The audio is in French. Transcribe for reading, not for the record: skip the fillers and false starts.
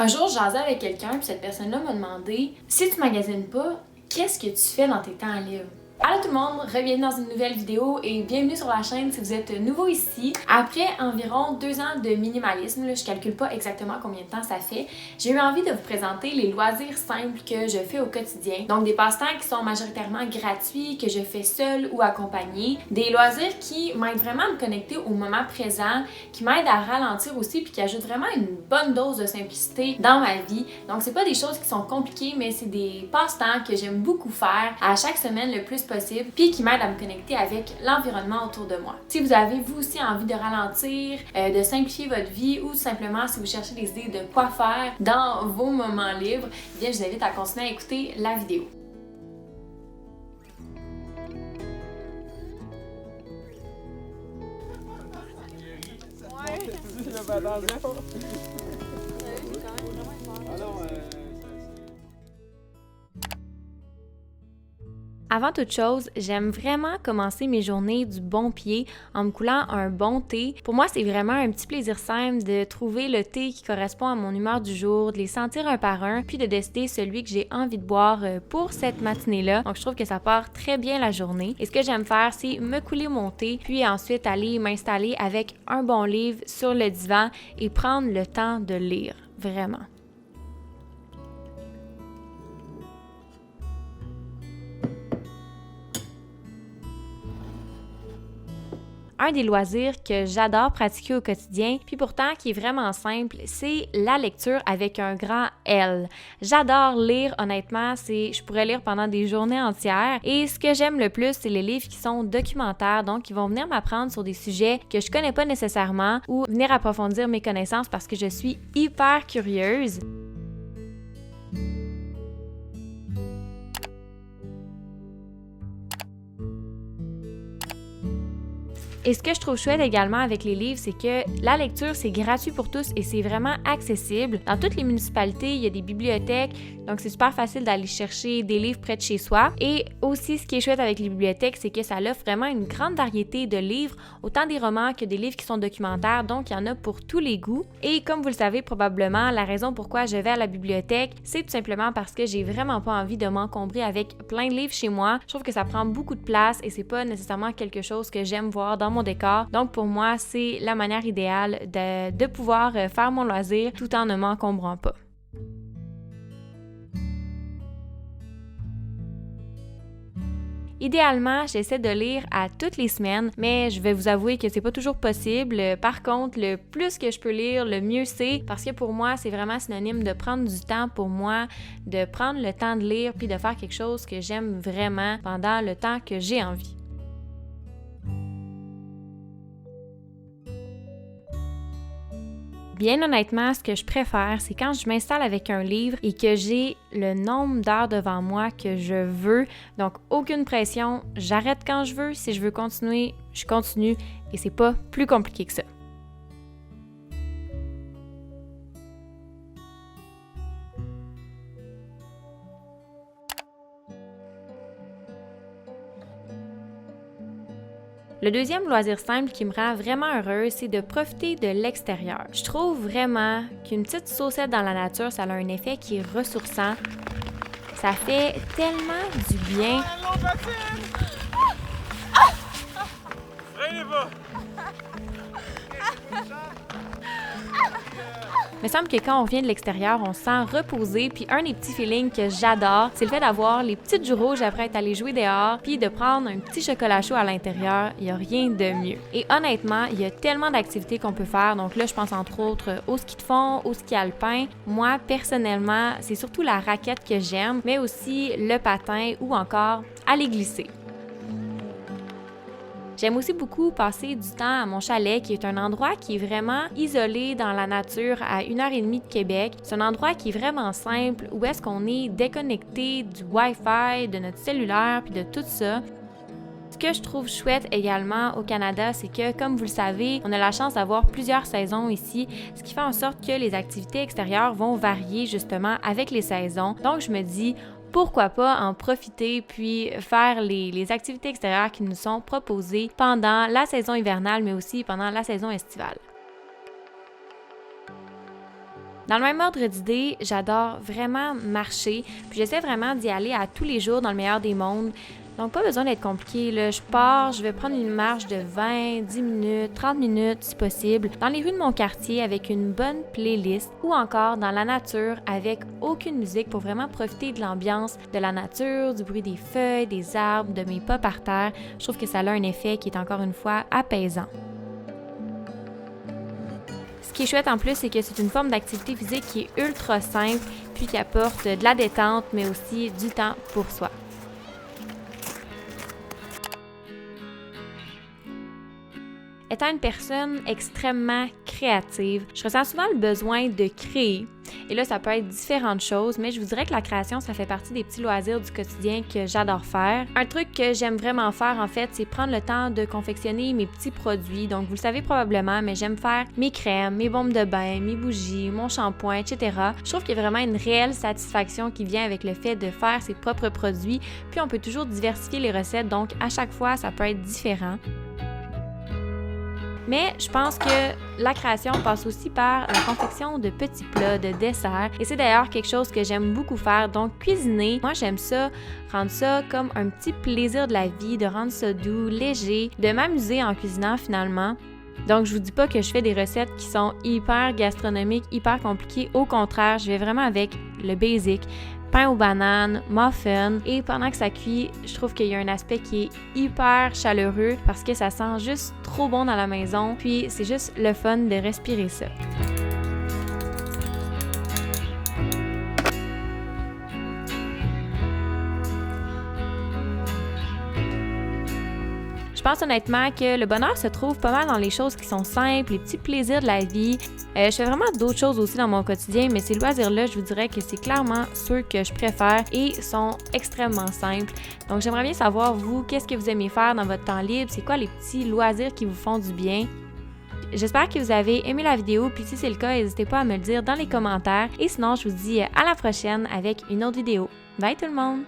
Un jour, je jasais avec quelqu'un, puis cette personne-là m'a demandé si tu magasines pas, qu'est-ce que tu fais dans tes temps libres? Allô tout le monde, bienvenue dans une nouvelle vidéo et bienvenue sur la chaîne si vous êtes nouveau ici. Après environ 2 ans de minimalisme, là, je calcule pas exactement combien de temps ça fait, j'ai eu envie de vous présenter les loisirs simples que je fais au quotidien. Donc des passe-temps qui sont majoritairement gratuits, que je fais seule ou accompagnée. Des loisirs qui m'aident vraiment à me connecter au moment présent, qui m'aident à ralentir aussi puis qui ajoutent vraiment une bonne dose de simplicité dans ma vie. Donc c'est pas des choses qui sont compliquées, mais c'est des passe-temps que j'aime beaucoup faire à chaque semaine le plus possible, puis qui m'aide à me connecter avec l'environnement autour de moi. Si vous avez vous aussi envie de ralentir, de simplifier votre vie ou tout simplement si vous cherchez des idées de quoi faire dans vos moments libres, eh bien je vous invite à continuer à écouter la vidéo. Avant toute chose, j'aime vraiment commencer mes journées du bon pied en me coulant un bon thé. Pour moi, c'est vraiment un petit plaisir simple de trouver le thé qui correspond à mon humeur du jour, de les sentir un par un, puis de décider celui que j'ai envie de boire pour cette matinée-là. Donc, je trouve que ça part très bien la journée. Et ce que j'aime faire, c'est me couler mon thé, puis ensuite aller m'installer avec un bon livre sur le divan et prendre le temps de lire, vraiment. Un des loisirs que j'adore pratiquer au quotidien, puis pourtant qui est vraiment simple, c'est la lecture avec un grand L. J'adore lire, honnêtement, je pourrais lire pendant des journées entières. Et ce que j'aime le plus, c'est les livres qui sont documentaires, donc qui vont venir m'apprendre sur des sujets que je connais pas nécessairement ou venir approfondir mes connaissances parce que je suis hyper curieuse. Et ce que je trouve chouette également avec les livres, c'est que la lecture, c'est gratuit pour tous et c'est vraiment accessible. Dans toutes les municipalités, il y a des bibliothèques, donc c'est super facile d'aller chercher des livres près de chez soi. Et aussi, ce qui est chouette avec les bibliothèques, c'est que ça offre vraiment une grande variété de livres, autant des romans que des livres qui sont documentaires, donc il y en a pour tous les goûts. Et comme vous le savez probablement, la raison pourquoi je vais à la bibliothèque, c'est tout simplement parce que j'ai vraiment pas envie de m'encombrer avec plein de livres chez moi. Je trouve que ça prend beaucoup de place et c'est pas nécessairement quelque chose que j'aime voir dans mon décor. Donc pour moi, c'est la manière idéale de pouvoir faire mon loisir tout en ne m'encombrant pas. Idéalement, j'essaie de lire à toutes les semaines, mais je vais vous avouer que c'est pas toujours possible. Par contre, le plus que je peux lire, le mieux c'est, parce que pour moi, c'est vraiment synonyme de prendre du temps pour moi, de prendre le temps de lire puis de faire quelque chose que j'aime vraiment pendant le temps que j'ai envie. Bien honnêtement, ce que je préfère, c'est quand je m'installe avec un livre et que j'ai le nombre d'heures devant moi que je veux. Donc, aucune pression, j'arrête quand je veux. Si je veux continuer, je continue et c'est pas plus compliqué que ça. Le deuxième loisir simple qui me rend vraiment heureuse, c'est de profiter de l'extérieur. Je trouve vraiment qu'une petite saucette dans la nature, ça a un effet qui est ressourçant. Ça fait tellement du bien. Il me semble que quand on vient de l'extérieur, on se sent reposé, puis un des petits feelings que j'adore, c'est le fait d'avoir les petites joues rouges après être allé jouer dehors, puis de prendre un petit chocolat chaud à l'intérieur. Il n'y a rien de mieux. Et honnêtement, il y a tellement d'activités qu'on peut faire. Donc là, je pense entre autres au ski de fond, au ski alpin. Moi, personnellement, c'est surtout la raquette que j'aime, mais aussi le patin ou encore aller glisser. J'aime aussi beaucoup passer du temps à mon chalet, qui est un endroit qui est vraiment isolé dans la nature à 1h30 de Québec. C'est un endroit qui est vraiment simple, où est-ce qu'on est déconnecté du Wi-Fi, de notre cellulaire, puis de tout ça. Ce que je trouve chouette également au Canada, c'est que, comme vous le savez, on a la chance d'avoir plusieurs saisons ici, ce qui fait en sorte que les activités extérieures vont varier justement avec les saisons. Donc, je me dis, pourquoi pas en profiter puis faire les activités extérieures qui nous sont proposées pendant la saison hivernale, mais aussi pendant la saison estivale. Dans le même ordre d'idée, j'adore vraiment marcher, puis j'essaie vraiment d'y aller à tous les jours dans le meilleur des mondes. Donc, pas besoin d'être compliqué, là. Je pars, je vais prendre une marche de 20, 10 minutes, 30 minutes si possible, dans les rues de mon quartier avec une bonne playlist ou encore dans la nature avec aucune musique pour vraiment profiter de l'ambiance de la nature, du bruit des feuilles, des arbres, de mes pas par terre. Je trouve que ça a un effet qui est encore une fois apaisant. Ce qui est chouette en plus, c'est que c'est une forme d'activité physique qui est ultra simple, puis qui apporte de la détente, mais aussi du temps pour soi. Étant une personne extrêmement créative, je ressens souvent le besoin de créer. Et là, ça peut être différentes choses, mais je vous dirais que la création, ça fait partie des petits loisirs du quotidien que j'adore faire. Un truc que j'aime vraiment faire, en fait, c'est prendre le temps de confectionner mes petits produits. Donc, vous le savez probablement, mais j'aime faire mes crèmes, mes bombes de bain, mes bougies, mon shampoing, etc. Je trouve qu'il y a vraiment une réelle satisfaction qui vient avec le fait de faire ses propres produits. Puis, on peut toujours diversifier les recettes, donc à chaque fois, ça peut être différent. Mais je pense que la création passe aussi par la confection de petits plats, de desserts. Et c'est d'ailleurs quelque chose que j'aime beaucoup faire. Donc, cuisiner, moi j'aime ça, rendre ça comme un petit plaisir de la vie, de rendre ça doux, léger, de m'amuser en cuisinant finalement. Donc, je vous dis pas que je fais des recettes qui sont hyper gastronomiques, hyper compliquées. Au contraire, je vais vraiment avec le basic. Pain aux bananes, muffins, et pendant que ça cuit, je trouve qu'il y a un aspect qui est hyper chaleureux parce que ça sent juste trop bon dans la maison, puis c'est juste le fun de respirer ça. Je pense honnêtement que le bonheur se trouve pas mal dans les choses qui sont simples, les petits plaisirs de la vie. Je fais vraiment d'autres choses aussi dans mon quotidien, mais ces loisirs-là, je vous dirais que c'est clairement ceux que je préfère et sont extrêmement simples. Donc j'aimerais bien savoir, vous, qu'est-ce que vous aimez faire dans votre temps libre? C'est quoi les petits loisirs qui vous font du bien? J'espère que vous avez aimé la vidéo, puis si c'est le cas, n'hésitez pas à me le dire dans les commentaires. Et sinon, je vous dis à la prochaine avec une autre vidéo. Bye tout le monde!